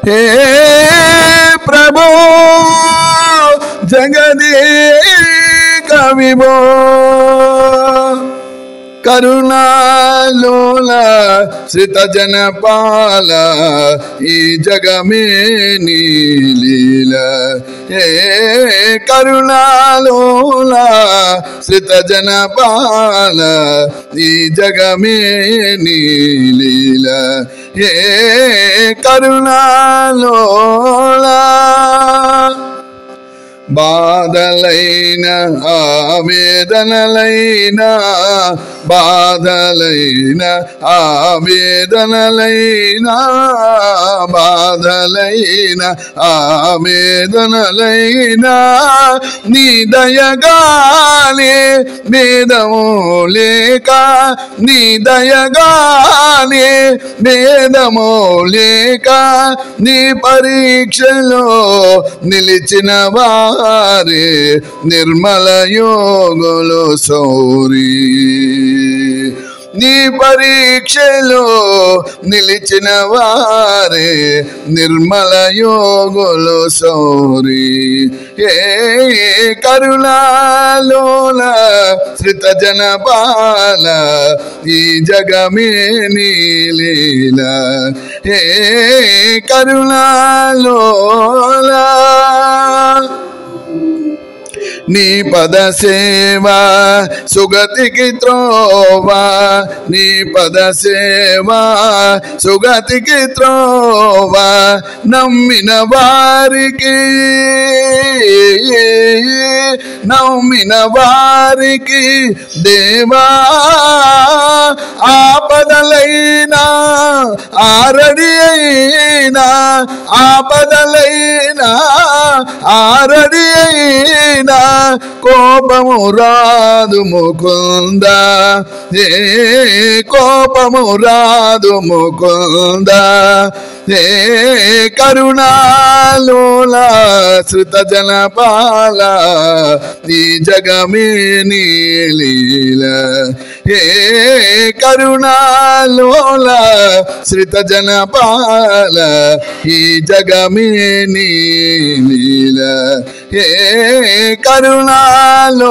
हे प्रभु जगदीक विभो करुणालोला श्रित जनपाला ई जग में नीलीला हे करुणालोला श्रित जनपाला ई जग में नीलीला हे करुणालोला బాధలైన ఆవేదనలైన బాధలైన ఆవేదనలైన బాధలైన ఆవేదనలైన నీ దయగానే భేదము లేక నీ దయగానే భేదము లేక నీ పరీక్షలో నిలిచిన వారే నిర్మల యోగులు సౌరి నీ పరీక్షలో నిలిచిన వారే నిర్మల యోగులు సౌరి ఏ కరుణాలోల శ్రిత జనపాల ఈ జగమే నీలీల ఏ కరుణాలోల నీ పద సేవా సుగతికి త్రోవా నీ పద సేవా సుగతికి త్రోవా నమ్మిన వారికి దేవా ఆపదలైనా ఆరడి అయినా ఆపదలైనా ఆరడి అయినా కోపము రాదు ముకుంద ఏ కోపము రాదు ముకుంద ఏ కరుణాలోల శ్రుత జనపాల ఈ జగమే నీలీల ఏ కరుణాలోల శ్రుత జనపాల ఈ జగమే నీలీల ఏ కరుణాలోల